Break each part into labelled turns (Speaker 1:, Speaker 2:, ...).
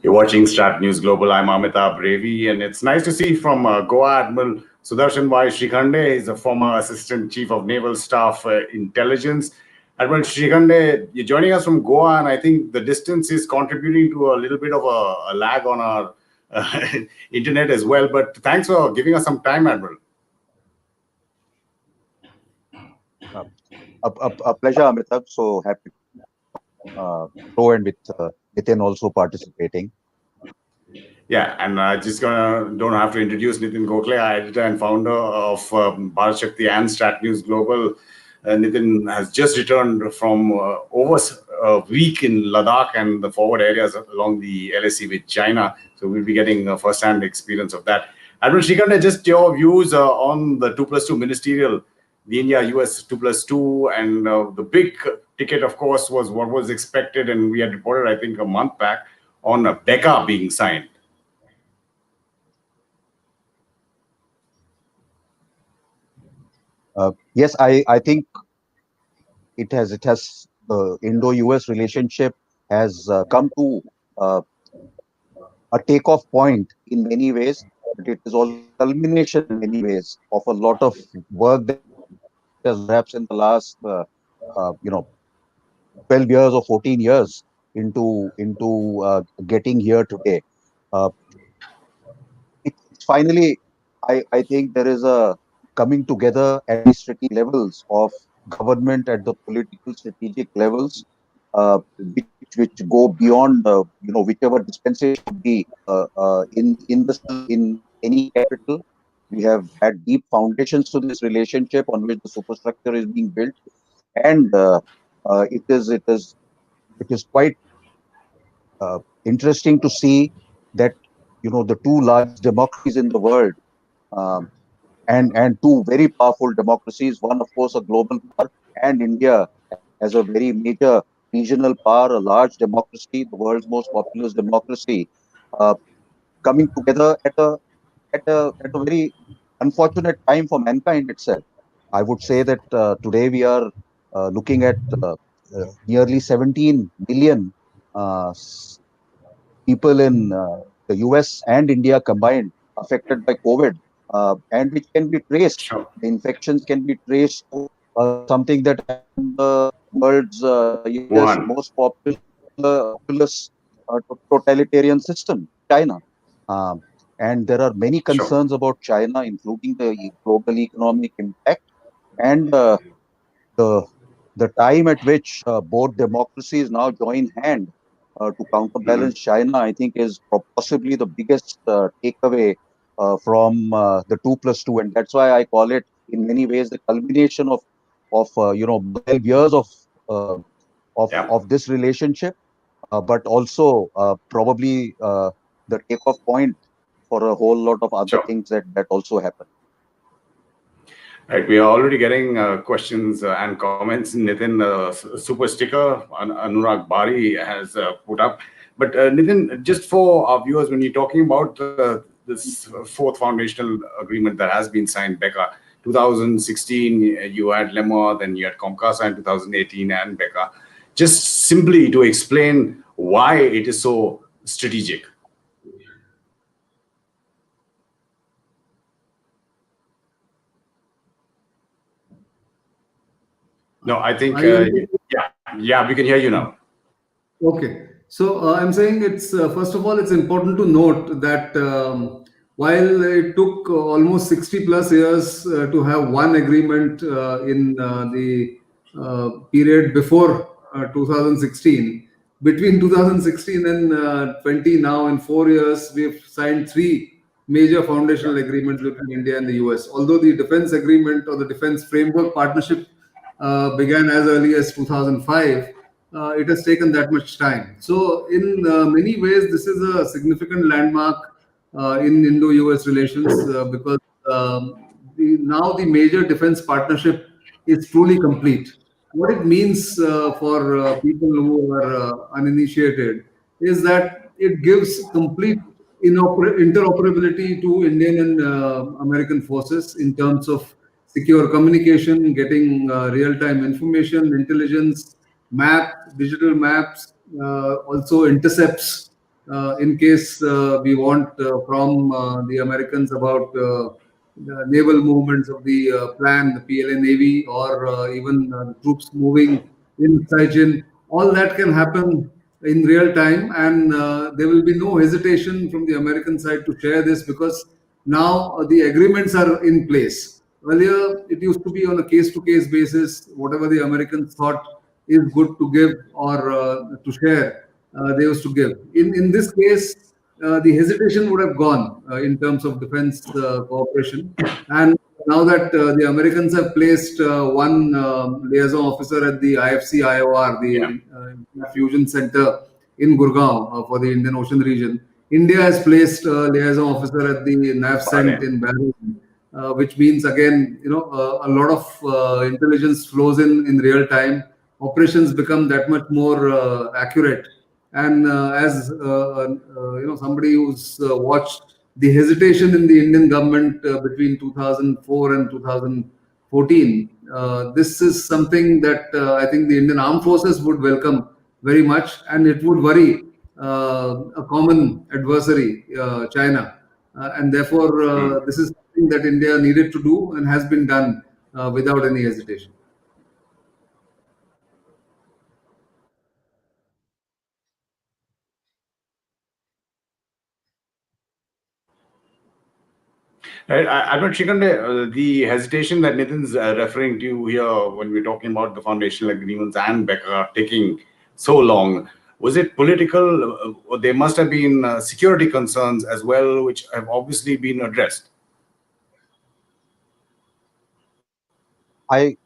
Speaker 1: You're watching StratNews Global. I'm Amitabh, Revi, and it's nice to see from Goa Admiral Sudarshan Shrikhande. He's a former Assistant Chief of Naval Staff Intelligence. Admiral Shrikhande, you're joining us from Goa, and I think the distance is contributing to a little bit of a lag on our internet as well. But thanks for giving us some time, Admiral.
Speaker 2: A pleasure, Amitabh. So happy to and with Nitin also participating.
Speaker 1: Yeah, and don't have to introduce Nitin Gokhale, our editor and founder of BharatShakti and StratNews Global. Nitin has just returned from over a week in Ladakh and the forward areas along the LAC with China. So we'll be getting a first-hand experience of that. Admiral Shrikhande, just your views on the 2+2 ministerial, the India-U.S. 2+2, and the big ticket, of course, was what was expected, and we had reported, I think, a month back on BECA being signed.
Speaker 2: Yes, I think it has the Indo-U.S. relationship has come to a takeoff point in many ways, but it is also a culmination in many ways of a lot of work that has perhaps in the last 12 years or 14 years into getting here today. It's finally, I think there is a coming together at the strategic levels of government at the political strategic levels, which go beyond whichever dispensation would be in any capital. We have had deep foundations to this relationship on which the superstructure is being built, and it is quite interesting to see that the two largest democracies in the world. And two very powerful democracies, one of course a global power, and India as a very major regional power, a large democracy, the world's most populous democracy, coming together at a very unfortunate time for mankind itself. I would say that today we are looking at nearly 17 million people in the US and India combined affected by COVID. And which can be traced.
Speaker 1: Sure.
Speaker 2: The infections can be traced to something that happened in the world's most populous totalitarian system, China. And there are many concerns about China, including the global economic impact and the time at which both democracies now join hand to counterbalance China, I think, is possibly the biggest takeaway from the 2+2, and that's why I call it in many ways the culmination of 12 years of this relationship, but also probably the takeoff point for a whole lot of other things that also happen.
Speaker 1: Right, we are already getting questions and comments. Nitin, super sticker, Anurag Bari has put up. But Nitin, just for our viewers, when you're talking about this fourth foundational agreement that has been signed, BECA, 2016, you had Lemma, then you had Comcasa in 2018 and BECA. Just simply to explain why it is so strategic. No, I think, yeah, we can hear you now.
Speaker 3: Okay. So I'm saying it's, first of all, it's important to note that while it took almost 60 plus years to have one agreement in the period before 2016, between 2016 and 20 now, in 4 years, we've signed 3 major foundational agreements between India and the US. Although the defense agreement or the defense framework partnership began as early as 2005, it has taken that much time. So in many ways, this is a significant landmark in Indo-US relations because now the major defense partnership is truly complete. What it means for people who are uninitiated is that it gives complete interoperability to Indian and American forces in terms of secure communication, getting real-time information, intelligence, digital maps, also intercepts, in case we want from the Americans about the naval movements of the plan, the PLA Navy, or even the troops moving in Saigon. All that can happen in real time, and there will be no hesitation from the American side to share this, because now the agreements are in place. Earlier, it used to be on a case-to-case basis. Whatever the Americans thought is good to give or to share, they used to give. In this case, the hesitation would have gone in terms of defense cooperation. And now that the Americans have placed one liaison officer at the IFC IOR,
Speaker 1: Yeah.
Speaker 3: the Fusion Center in Gurgaon for the Indian Ocean region, India has placed a liaison officer at the NAVCENT
Speaker 1: Bahrain.
Speaker 3: in Bahrain, which means again, a lot of intelligence flows in real time. Operations become that much more accurate. And as somebody who's watched the hesitation in the Indian government between 2004 and 2014, this is something that I think the Indian Armed Forces would welcome very much, and it would worry a common adversary, China. And therefore,
Speaker 1: Hmm.
Speaker 3: this is something that India needed to do and has been done without any hesitation.
Speaker 1: Right. Admiral Shrikhande, the hesitation that Nitin's referring to here when we're talking about the foundational agreements and Becca taking so long, was it political? There must have been security concerns as well, which have obviously been addressed.
Speaker 2: I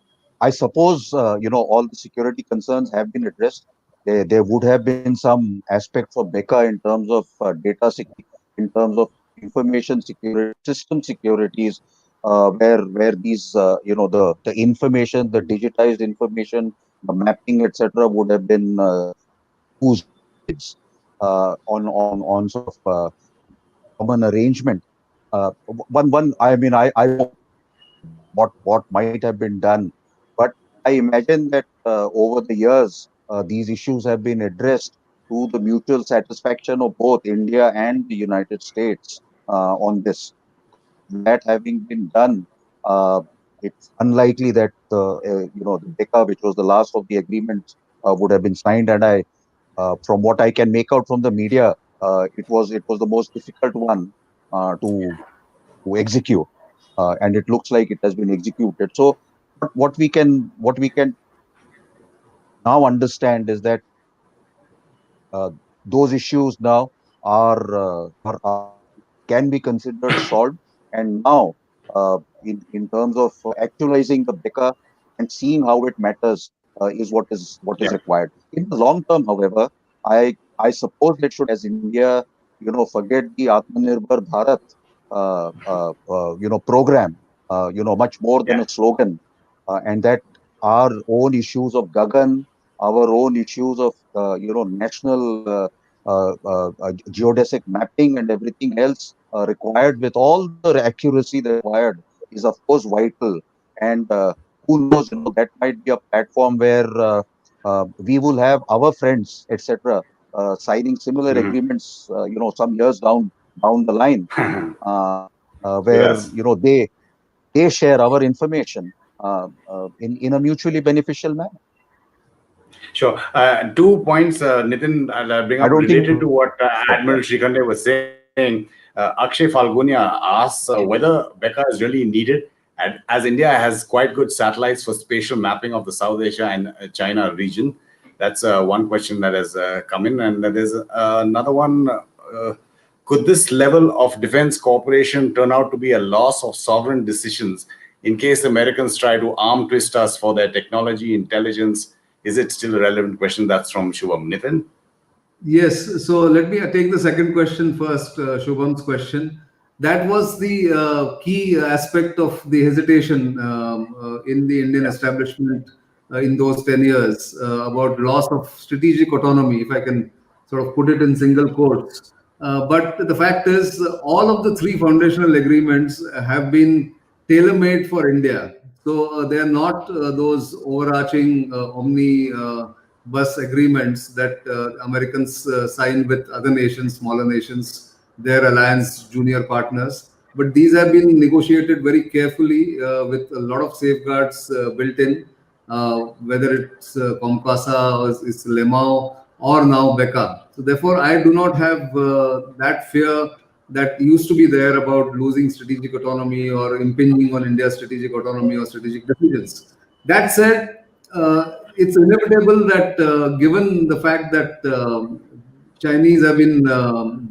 Speaker 2: I suppose all the security concerns have been addressed. There would have been some aspects of BECA in terms of data security, in terms of information security, system securities, where these the information, the digitized information, the mapping, etc., would have been used on sort of common arrangement. One I mean I don't know what might have been done, but I imagine that over the years these issues have been addressed to the mutual satisfaction of both India and the United States on this. That having been done, uh, it's unlikely that the BECA, which was the last of the agreements, would have been signed. And from what I can make out from the media, it was the most difficult one to execute, and it looks like it has been executed. So, what we can now understand is that uh, those issues now are can be considered solved, and now in terms of actualizing the BECA and seeing how it matters is what is
Speaker 1: Yeah.
Speaker 2: required. In the long term, however, I suppose it should, as India, forget the Atmanirbhar Bharat program, much more than
Speaker 1: Yeah.
Speaker 2: a slogan, and that our own issues of Gagan, our own issues of national geodesic mapping and everything else required with all the accuracy required is of course vital. And who knows, that might be a platform where we will have our friends, etc., signing similar
Speaker 1: Mhm.
Speaker 2: agreements, some years down the line, uh, where
Speaker 1: Yes.
Speaker 2: they share our information in a mutually beneficial manner.
Speaker 1: Sure. 2 points, Nitin, I'll bring
Speaker 2: I
Speaker 1: up
Speaker 2: don't think
Speaker 1: related to what Admiral Shrikhande was saying. Akshay Falgunia asks whether Becca is really needed, and as India has quite good satellites for spatial mapping of the South Asia and China region. That's one question that has come in. And there's another one. Could this level of defense cooperation turn out to be a loss of sovereign decisions in case Americans try to arm twist us for their technology, intelligence? Is it still a relevant question? That's from Shubham. Nitin?
Speaker 3: Yes, so let me take the second question first, Shubham's question. That was the key aspect of the hesitation in the Indian
Speaker 1: Yeah.
Speaker 3: establishment in those 10 years about loss of strategic autonomy, if I can sort of put it in single quotes. But the fact is, all of the three foundational agreements have been tailor made for India. So they are not those overarching omni bus agreements that Americans sign with other nations, smaller nations, their alliance junior partners. But these have been negotiated very carefully with a lot of safeguards built in, whether it's Compasa or it's Lemao or now Becca. So therefore, I do not have that fear that used to be there about losing strategic autonomy or impinging on India's strategic autonomy or strategic decisions. That said, it's inevitable that given the fact that Chinese have been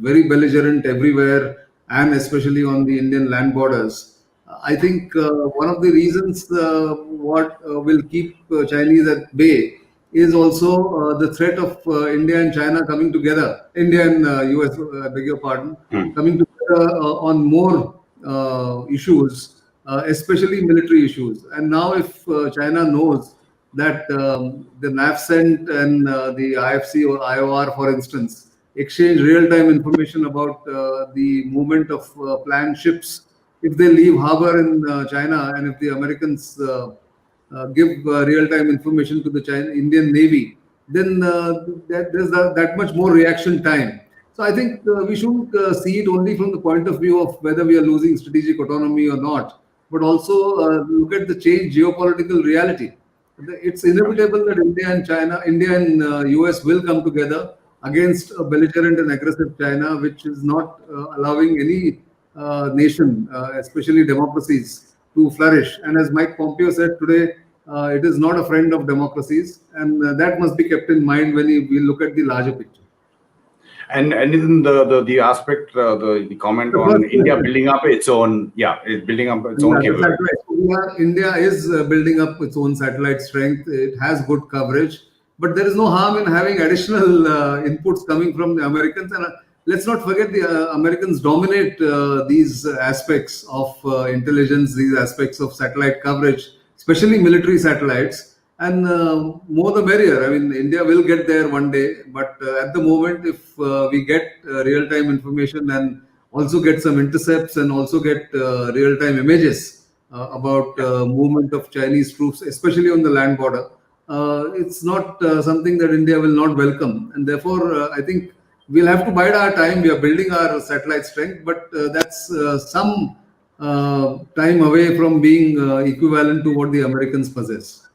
Speaker 3: very belligerent everywhere and especially on the Indian land borders, I think one of the reasons what will keep Chinese at bay is also the threat of India and China coming together, India and US, beg your pardon, coming together on more issues, especially military issues. And now, if China knows that the NAVCENT and the IFC or IOR, for instance, exchange real-time information about the movement of planned ships if they leave harbor in China, and if the Americans give real-time information to the Indian Navy, then there's that much more reaction time. So I think we shouldn't see it only from the point of view of whether we are losing strategic autonomy or not, but also look at the changed geopolitical reality. It's inevitable that India and US will come together against a belligerent and aggressive China, which is not allowing any nation, especially democracies, to flourish. And as Mike Pompeo said today, it is not a friend of democracies, and that must be kept in mind when we look at the larger picture.
Speaker 1: And in the aspect, the comment on India building up its own, building up its own capability.
Speaker 3: India is building up its own satellite strength. It has good coverage, but there is no harm in having additional inputs coming from the Americans. And let's not forget the Americans dominate these aspects of intelligence, these aspects of satellite coverage, especially military satellites. And more the merrier. I mean, India will get there one day, but at the moment, if we get real-time information and also get some intercepts and also get real-time images about movement of Chinese troops, especially on the land border, it's not something that India will not welcome. And therefore, I think we'll have to bide our time. We are building our satellite strength, but that's some time away from being equivalent to what the Americans possess.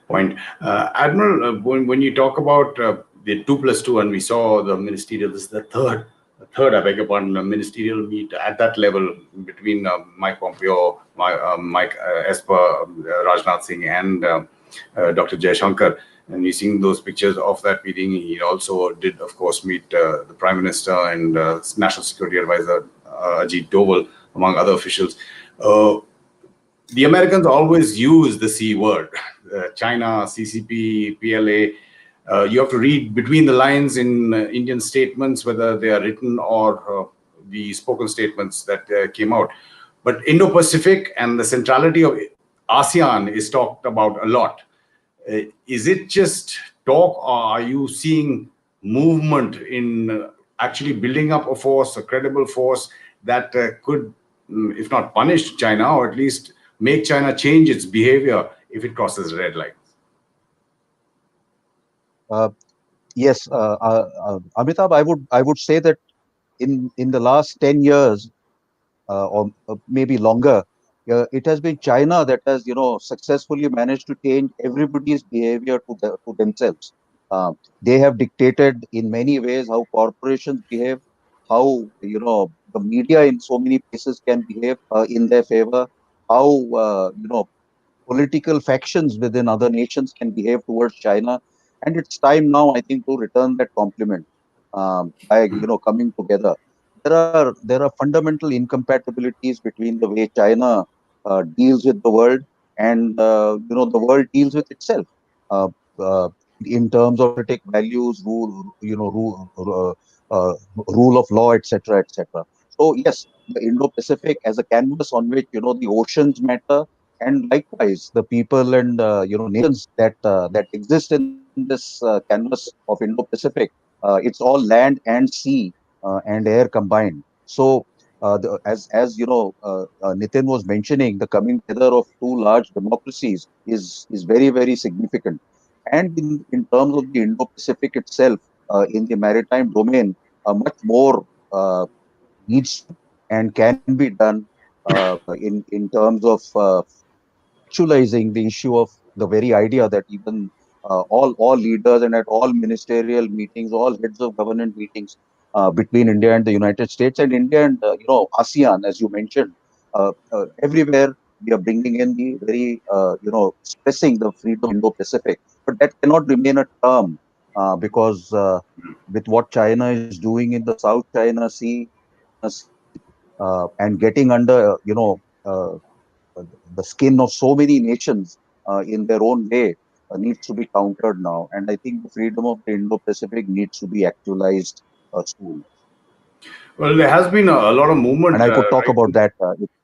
Speaker 1: Point. Admiral, when you talk about the 2+2, and we saw the ministerial, this is the third, I beg your pardon, ministerial meet at that level between Mike Pompeo, Mike Esper, Rajnath Singh, and Dr. Jaishankar. And you're seeing those pictures of that meeting. He also did, of course, meet the Prime Minister and National Security Advisor Ajit Doval, among other officials. The Americans always use the C word, China, CCP, PLA. You have to read between the lines in Indian statements, whether they are written or the spoken statements that came out. But Indo-Pacific and the centrality of ASEAN is talked about a lot. Is it just talk, or are you seeing movement in actually building up a force, a credible force that could, if not punish China, or at least make China change its behavior if it crosses red lines?
Speaker 2: Yes, Amitabh, I would say that in the last 10 years or maybe longer, it has been China that has successfully managed to change everybody's behavior to themselves. They have dictated in many ways how corporations behave, how the media in so many places can behave in their favor, how political factions within other nations can behave towards China. And it's time now, I think, to return that compliment by coming together. There are fundamental incompatibilities between the way China deals with the world and the world deals with itself uh, uh, in terms of democratic values, rule of law, etc., etc. So yes, the Indo-Pacific as a canvas on which the oceans matter, and likewise the people and nations that exist in this canvas of Indo-Pacific. It's all land and sea and air combined. So as Nitin was mentioning, the coming together of two large democracies is very, very significant. and in terms of the Indo-Pacific itself, in the maritime domain, much more needs and can be done in terms of actualizing the issue of the very idea that even all leaders and at all ministerial meetings, all heads of government meetings between India and the United States and India and ASEAN, as you mentioned, everywhere we are bringing in the very stressing the freedom of Indo-Pacific, but that cannot remain a term because with what China is doing in the South China Sea, and getting under uh, the skin of so many nations in their own way needs to be countered now. And I think the freedom of the Indo-Pacific needs to be actualized soon.
Speaker 1: Well, there has been a lot of movement.
Speaker 2: And I could talk
Speaker 1: Right?
Speaker 2: about that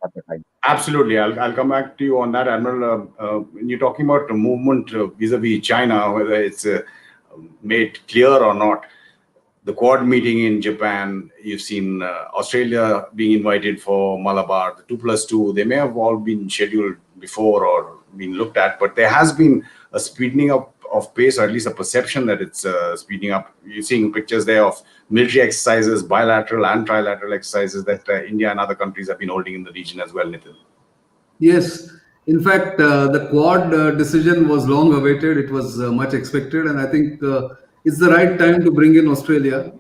Speaker 2: at the time.
Speaker 1: Absolutely. I'll come back to you on that, Admiral. When you're talking about the movement vis-a-vis China, whether it's made clear or not, the Quad meeting in Japan, you've seen Australia being invited for Malabar, the 2+2. They may have all been scheduled before or been looked at, but there has been a speeding up of pace, or at least a perception that it's speeding up. You're seeing pictures there of military exercises, bilateral and trilateral exercises that India and other countries have been holding in the region as well, Nitin.
Speaker 3: Yes, in fact, the Quad decision was long awaited. It was much expected, and I think it's the right time to bring in Australia.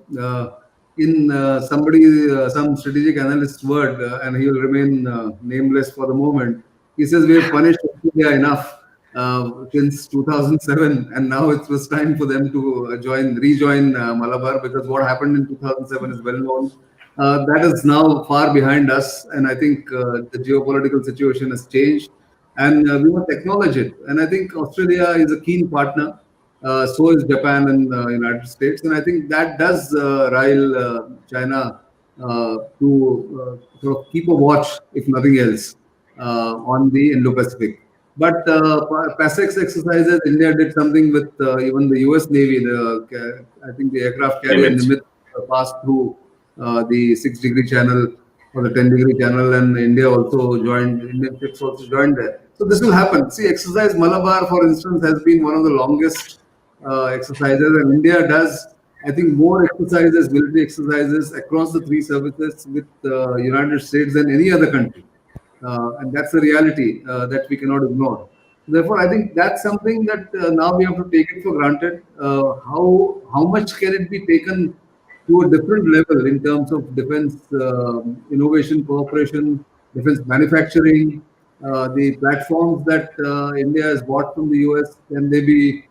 Speaker 3: Some strategic analyst's word, and he will remain nameless for the moment. He says we have punished Australia enough since 2007, and now it was time for them to rejoin Malabar, because what happened in 2007 is well known. That is now far behind us, and I think the geopolitical situation has changed, and we must acknowledge it. And I think Australia is a keen partner. So is Japan and United States, and I think that does rile China to sort of keep a watch, if nothing else, on the Indo-Pacific. But PASEX exercises, India did something with even the U.S. Navy. I think the aircraft carrier Nimitz passed through the 6-degree channel or the 10-degree channel, and India also joined. Indian ships also joined there. So this will happen. See, exercise Malabar, for instance, has been one of the longest exercises, and India does, I think, more exercises, military exercises across the three services with the United States than any other country. And that's a reality that we cannot ignore. Therefore, I think that's something that now we have to take it for granted. How much can it be taken to a different level in terms of defense innovation, cooperation, defense manufacturing, the platforms that India has bought from the US, can they be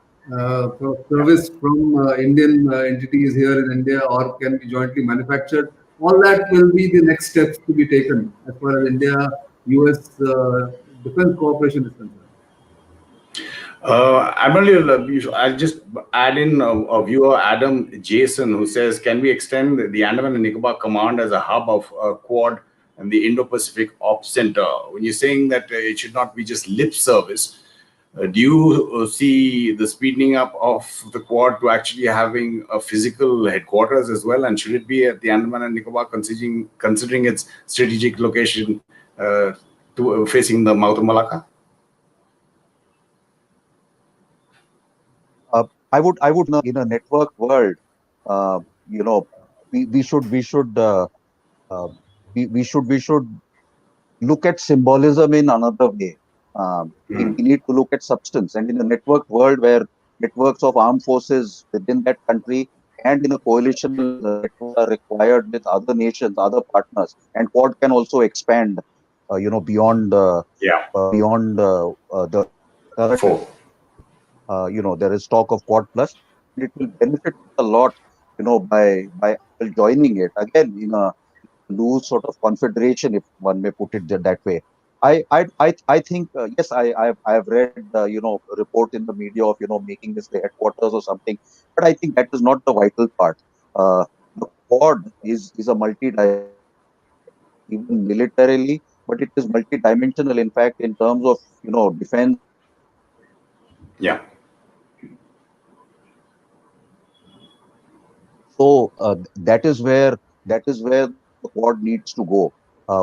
Speaker 3: serviced from Indian entities here in India, or can be jointly manufactured? All that will be the next steps to be taken as far as India-US defense cooperation is concerned.
Speaker 1: Admiral, I'll just add in a viewer, Adam Jason, who says, can we extend the Andaman and Nicobar Command as a hub of Quad and the Indo-Pacific Ops Center? When you're saying that it should not be just lip service, do you see the speeding up of the Quad to actually having a physical headquarters as well? And should it be at the Andaman and Nicobar, considering its strategic location facing the mouth of Malacca?
Speaker 2: I would in a network world, you know, we should we should look at symbolism in another way. We need to look at substance, and in a network world where networks of armed forces within that country and in a coalition network are required with other nations, other partners, and Quad can also expand, beyond the current. There is talk of Quad Plus, and it will benefit a lot, by joining it again in a loose sort of confederation, if one may put it that way. I think yes, I have read a report in the media of making this the headquarters or something, but I think that is not the vital part. The Quad is a even militarily, but it is multi-dimensional. In fact, in terms of defense.
Speaker 1: Yeah.
Speaker 2: So that is where the Quad needs to go.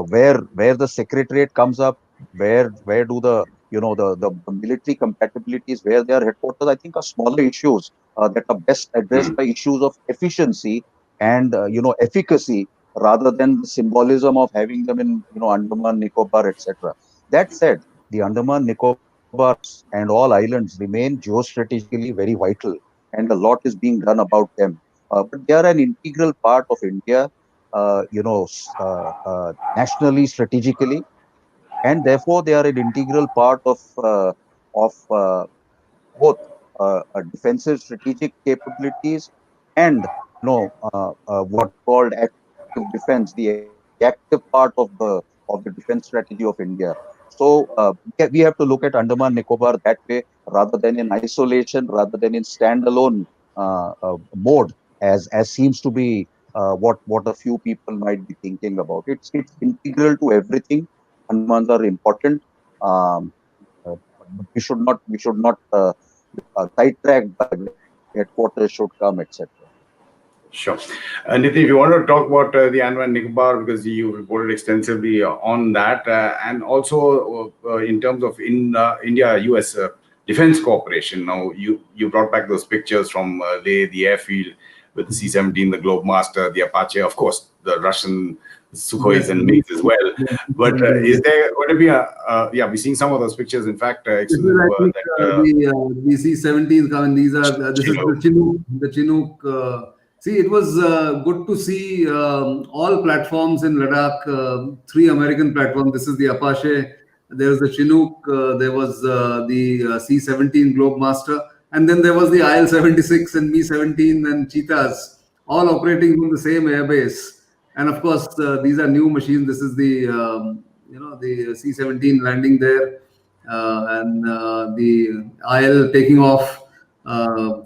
Speaker 2: Where the secretariat comes up, where do the the military compatibilities where they are headquarters, I think, are smaller issues that are best addressed by issues of efficiency and efficacy rather than the symbolism of having them in Andaman, Nicobar, etc. That said, the Andaman, Nicobars, and all islands remain geostrategically very vital, and a lot is being done about them. But they are an integral part of India, nationally, strategically, and therefore they are an integral part of both defensive strategic capabilities and what is called active defense, the active part of the defense strategy of India. So we have to look at Andaman Nicobar that way, rather than in isolation, rather than in standalone mode, as seems to be what a few people might be thinking about. It's integral to everything. Andamans are important. Um, but we should not sidetracked by where headquarters should come, etc.
Speaker 1: Sure. Nitin, if you want to talk about the Andaman Nicobar, because you reported extensively on that, and also in terms of India-U.S. Defense cooperation. Now, you brought back those pictures from the airfield with the C-17, the Globemaster, the Apache, of course, the Russian Sukhois and MiGs as well. But is there going to be we're seeing some of those pictures. In fact,
Speaker 3: This is actually the C-17s coming. This is the Chinook. The Chinook. See, it was good to see all platforms in Ladakh. Three American platforms. This is the Apache. There was the Chinook. There was the C-17 Globemaster, and then there was the IL-76 and Mi-17 and Cheetahs, all operating from the same airbase. And of course, these are new machines. This is the the C-17 landing there, and the IL taking off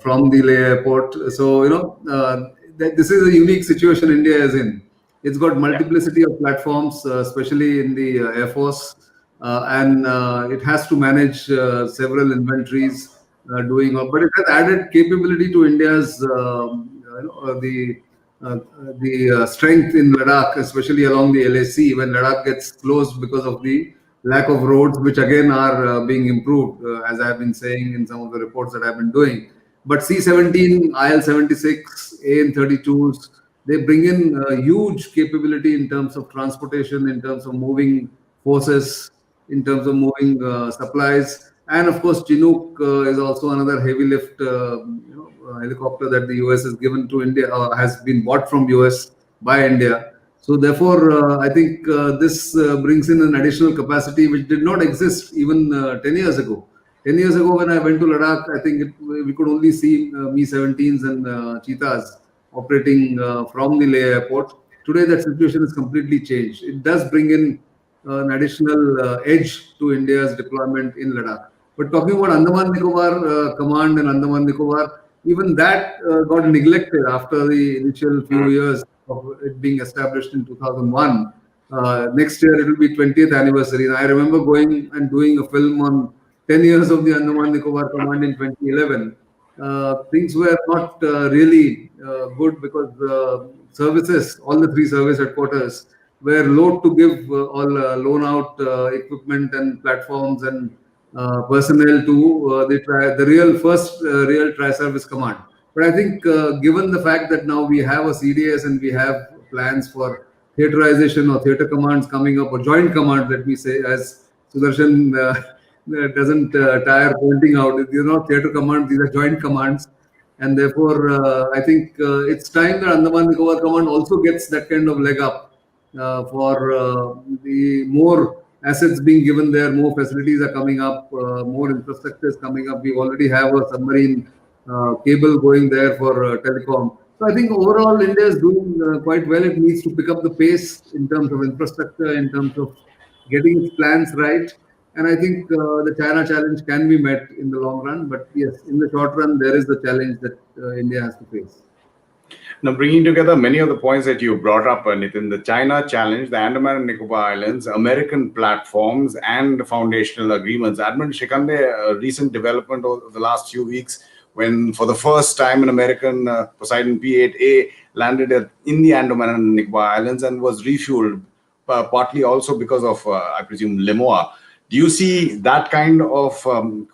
Speaker 3: from the Leh airport. So this is a unique situation India is in. It's got multiplicity of platforms, especially in the Air Force, and it has to manage several inventories but it has added capability to India's the strength in Ladakh, especially along the LAC, when Ladakh gets closed because of the lack of roads, which again are being improved, as I have been saying in some of the reports that I've been doing. But C-17, IL-76, AN-32s, they bring in huge capability in terms of transportation, in terms of moving forces, in terms of moving supplies. And of course, Chinook is also another heavy lift helicopter that the US has given to India, has been bought from US by India. So therefore, I think this brings in an additional capacity which did not exist even 10 years ago. 10 years ago, when I went to Ladakh, I think we could only see Mi-17s and Cheetahs operating from the Leh airport. Today, that situation is completely changed. It does bring in an additional edge to India's deployment in Ladakh. But talking about Andaman Nicobar Command and Andaman Nicobar, even that got neglected after the initial few years of it being established in 2001. Next year, it will be 20th anniversary. And I remember going and doing a film on 10 years of the Andaman Nicobar Command in 2011. Things were not really good because services, all the three service headquarters, were loath to give loan out equipment and platforms and personnel to the real tri-service command. But I think given the fact that now we have a CDS and we have plans for theaterization or theater commands coming up, or joint command, let me say, as Sudarshan doesn't tire pointing out, theater commands, these are joint commands. And therefore, I think it's time that Andaman Nicobar Command also gets that kind of leg up for the more assets being given there, more facilities are coming up, more infrastructure is coming up. We already have a submarine cable going there for telecom. So I think overall India is doing quite well. It needs to pick up the pace in terms of infrastructure, in terms of getting its plans right. And I think the China challenge can be met in the long run. But yes, in the short run, there is the challenge that India has to face.
Speaker 1: Now, bringing together many of the points that you brought up, Nitin, the China challenge, the Andaman and Nicobar Islands, American platforms, and foundational agreements. Admiral Shrikhande, a recent development over the last few weeks, when for the first time an American Poseidon P-8A landed in the Andaman and Nicobar Islands and was refueled, partly also because of, I presume, LEMOA. Do you see that kind of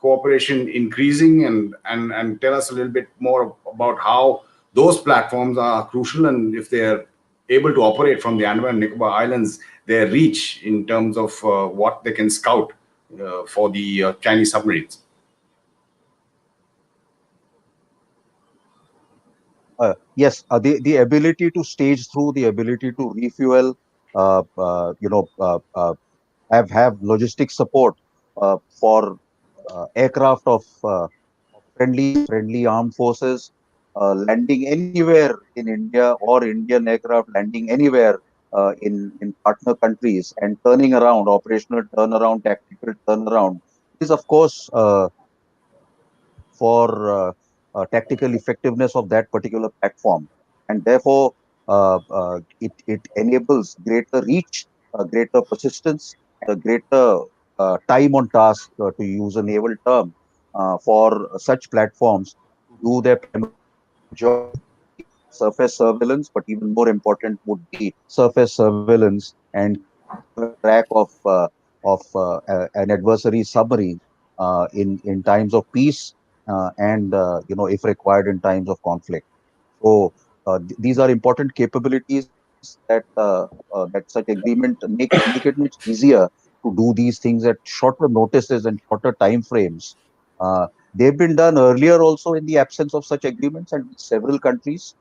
Speaker 1: cooperation increasing? And tell us a little bit more about how those platforms are crucial, and if they are able to operate from the Andaman and Nicobar Islands, their reach in terms of what they can scout for the Chinese submarines.
Speaker 2: Yes, the ability to stage through, the ability to refuel, uh, uh, you know, uh, uh, have logistic support for aircraft of friendly armed forces landing anywhere in India, or Indian aircraft landing anywhere in partner countries, and turning around, operational turnaround, tactical turnaround, is of course crucial for tactical effectiveness of that particular platform. And therefore, it enables greater reach, greater persistence, and a greater time on task, to use a naval term, for such platforms to do their primary job, be it surface surveillance, but even more important would be surface surveillance and keeping a track of an adversary submarine in times of peace, and if required, in times of conflict. So these are important capabilities that such agreement make it much easier to do these things at shorter notices and shorter time frames. They've been done earlier also in the absence of such agreements, and with several countries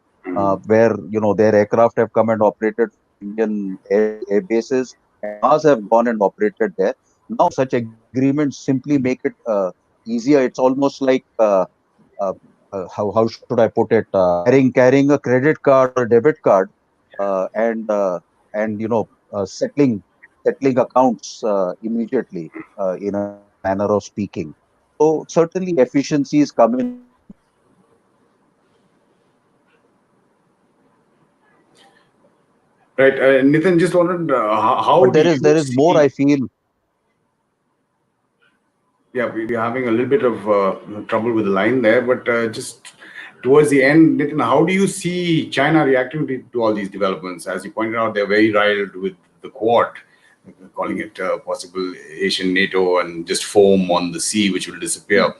Speaker 2: where their aircraft have come and operated from Indian air bases, and ours have gone and operated there. Now such agreements simply make it easier. It's almost like how should I put it? Carrying a credit card or a debit card, and settling accounts immediately, in a manner of speaking. So certainly efficiencies come in from that.
Speaker 1: Right, Nitin, just wanted, how
Speaker 2: But
Speaker 1: do
Speaker 2: there
Speaker 1: you
Speaker 2: is more,
Speaker 1: see?
Speaker 2: I feel.
Speaker 1: Yeah, we're having a little bit of trouble with the line there, but just towards the end, Nitin, how do you see China reacting to all these developments? As you pointed out, they're very riled with the Quad, calling it possible Asian NATO, and just foam on the sea, which will disappear.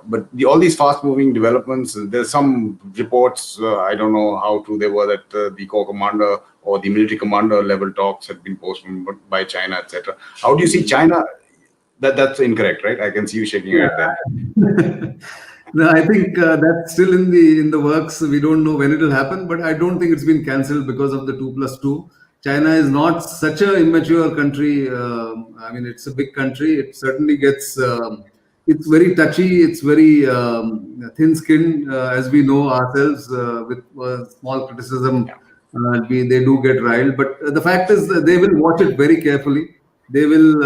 Speaker 1: But all these fast-moving developments, there's some reports, I don't know how true they were, that the corps commander or the military commander level talks had been postponed by China, etc. How do you see China? That's incorrect, right? I can see you shaking your
Speaker 3: Yeah.
Speaker 1: head then.
Speaker 3: No, I think that's still in the works. We don't know when it will happen, but I don't think it's been cancelled because of the 2+2. China is not such a immature country. I mean, it's a big country. It certainly gets. It's very touchy. It's very thin-skinned, as we know ourselves. With small criticism, they do get riled. But the fact is that they will watch it very carefully. They will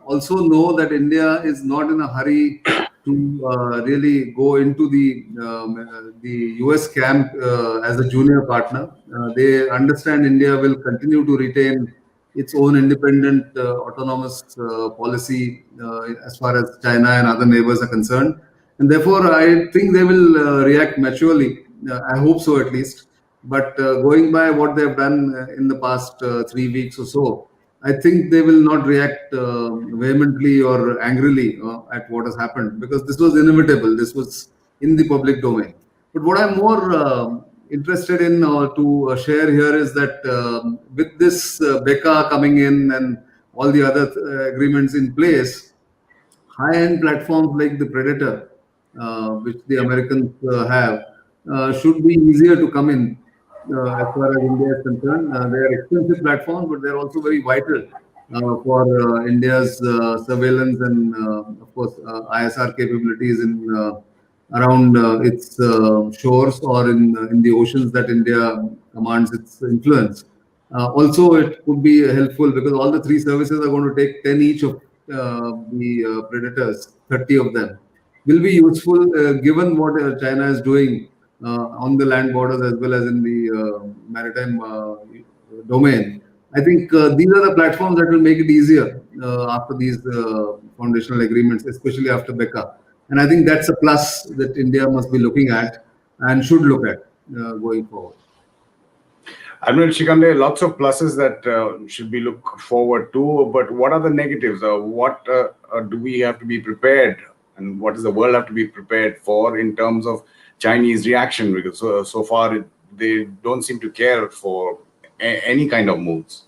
Speaker 3: also know that India is not in a hurry to really go into the US camp as a junior partner. They understand India will continue to retain its own independent, autonomous policy as far as China and other neighbors are concerned, and therefore I think they will react maturely. I hope so, at least. But going by what they've done in the past 3 weeks or so, I think they will not react vehemently or angrily at what has happened, because this was inevitable. This was in the public domain. But what I'm more interested in to share here is that with this BECA coming in and all the other agreements in place, high-end platforms like the Predator, which the Americans have, should be easier to come in as far as India is concerned. They are expensive platforms, but they're also very vital for India's surveillance and, of course, ISR capabilities in around its shores, or in the oceans that India commands its influence. Also, it could be helpful because all the three services are going to take 10 each of the Predators, 30 of them. Will be useful given what China is doing on the land borders as well as in the maritime domain. I think these are the platforms that will make it easier after these foundational agreements, especially after BECA. And I think that's a plus that India must be looking at and should look at going forward.
Speaker 1: Admiral Shrikhande, lots of pluses that should be look forward to, but what are the negatives? What do we have to be prepared, and what does the world have to be prepared for in terms of Chinese reaction? Because so far they don't seem to care for any kind of moves.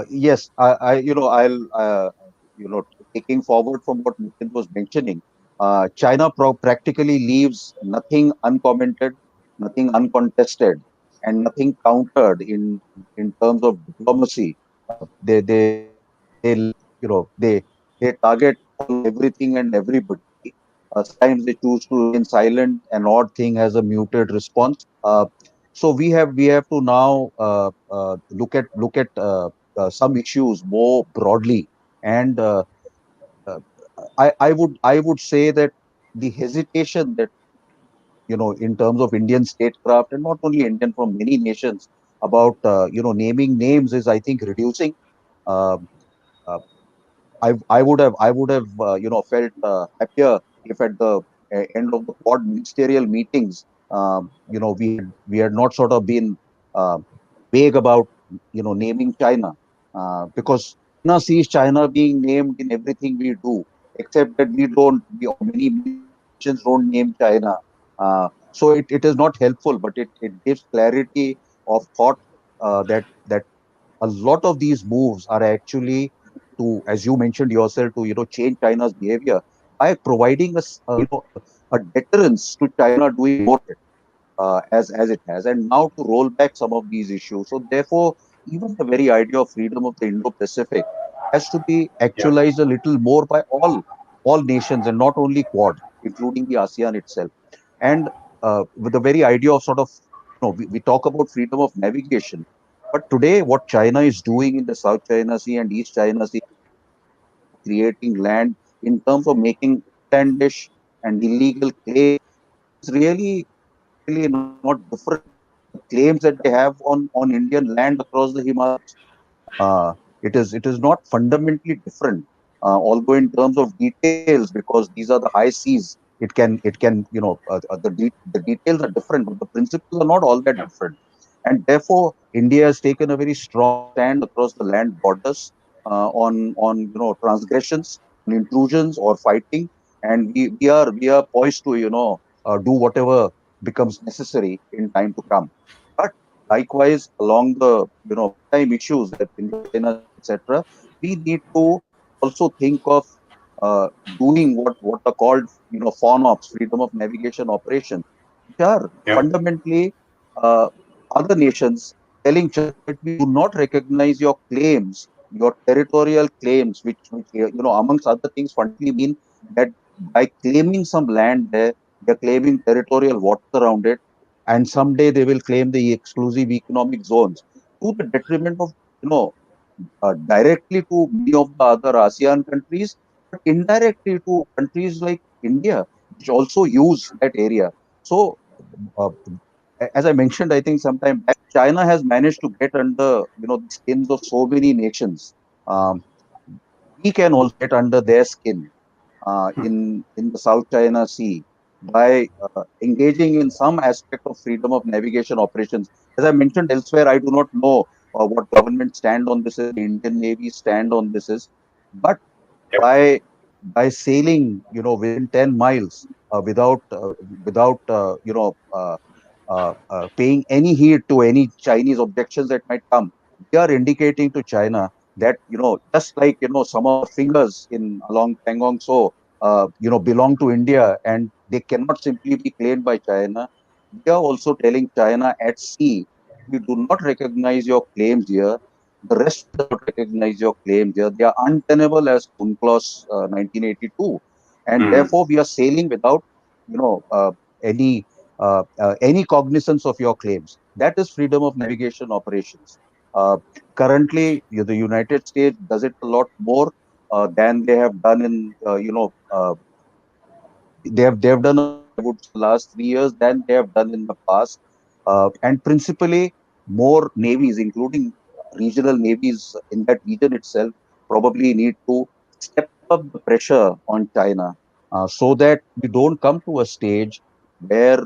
Speaker 2: Yes, I'll, taking forward from what Nitin was mentioning, China practically leaves nothing uncommented, nothing uncontested, and nothing countered in terms of diplomacy. They target all everything and everybody. Sometimes they choose to remain silent, an odd thing has a muted response. So we have to now look at some issues more broadly, and uh, I would say that the hesitation that in terms of Indian statecraft, and not only Indian, from many nations, about naming names is, I think, reducing. Um uh, I would have felt happier if at the end of the Quad ministerial meetings, we had not sort of been uh, vague about naming China, because China sees China being named in everything we do, except that we don't, we, or many nations don't name China. So it is not helpful, but it gives clarity of thought, that a lot of these moves are actually to, as you mentioned yourself, to change China's behavior by providing us a deterrence to China doing more of it, as it has, and now to roll back some of these issues. So therefore, even the very idea of freedom of the Indo-Pacific has to be
Speaker 1: Yeah.
Speaker 2: actualized a little more by all nations, and not only Quad, including the ASEAN itself. And with the very idea of sort of, we talk about freedom of navigation, but today what China is doing in the South China Sea and East China Sea, creating land in terms of making outlandish and illegal claims, is really not different from the claims that they have on Indian land across the Himalayas. Uh, it is not fundamentally different, although in terms of details, because these are the high seas, it can the details are different, but the principles are not all that
Speaker 1: Yeah.
Speaker 2: different. And therefore, India has taken a very strong stand across the land borders, on transgressions, on intrusions or fighting, and we are poised to do whatever becomes necessary in time to come. But likewise, along the maritime issues, that Indo-China Sea, etc., we need to also think of uh, doing what are called FONOPs, freedom of navigation operations, which are
Speaker 1: Yeah.
Speaker 2: fundamentally uh, other nations telling China that we do not recognize your claims, your territorial claims, which amongst other things fundamentally mean that by claiming some land there, they're claiming territorial waters around it, and someday they will claim the exclusive economic zones, to the detriment of directly to many of the other ASEAN countries, but indirectly to countries like India, which also use that area. So, uh, as I mentioned, I think sometime back, China has managed to get under the skins of so many nations. Um, we can also get under their skin in the South China Sea by engaging in some aspect of freedom of navigation operations. As I mentioned elsewhere, I do not know what government stand on this is, the Indian Navy stand on this is, but
Speaker 1: Yep.
Speaker 2: by sailing, within 10 miles, without paying any heed to any Chinese objections that might come, we are indicating to China that just like some of our fingers in along Pangong So belong to India, and they cannot simply be claimed by China. We are also telling China at sea that we do not recognize your claims here. The rest does not recognize your claims here. They are untenable as UNCLOS 1982, and
Speaker 1: Mm.
Speaker 2: therefore we are sailing without you know uh, any any cognizance of your claims. That is freedom of navigation operations. Uh, Currently, the United States does it a lot more than they have done in they have done a lot more, I would say, last 3 years than they have done in the past, and principally more navies, including regional navies in that region itself, probably need to step up the pressure on China, so that we don't come to a stage where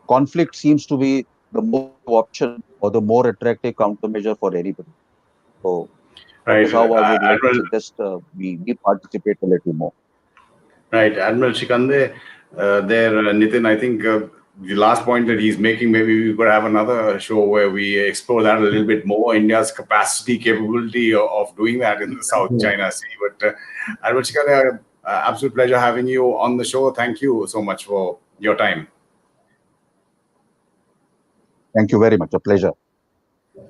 Speaker 2: conflict seems to be the most option or the more attractive countermeasure for anybody. So that
Speaker 1: Right.
Speaker 2: is how I would like to
Speaker 1: Admiral,
Speaker 2: suggest we participate a little more.
Speaker 1: right. Admiral Shrikhande, Nitin, I think the last point that he's making, maybe we could have another show where we explore that a little bit more, India's capability of doing that in the South China Sea. But Admiral Shrikhande, absolute pleasure having you on the show. Thank you so much for your time.
Speaker 2: Thank you very much. A pleasure.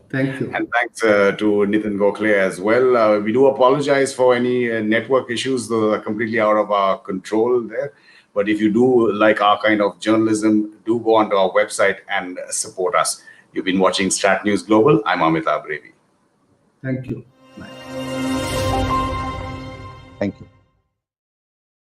Speaker 3: Thank you.
Speaker 1: And thanks to Nitin Gokhale as well. We do apologize for any network issues. Those are completely out of our control there. But if you do like our kind of journalism, do go onto our website and support us. You've been watching StratNews Global. I'm Amitabh, Revi.
Speaker 3: Thank you. Bye.
Speaker 2: Thank you.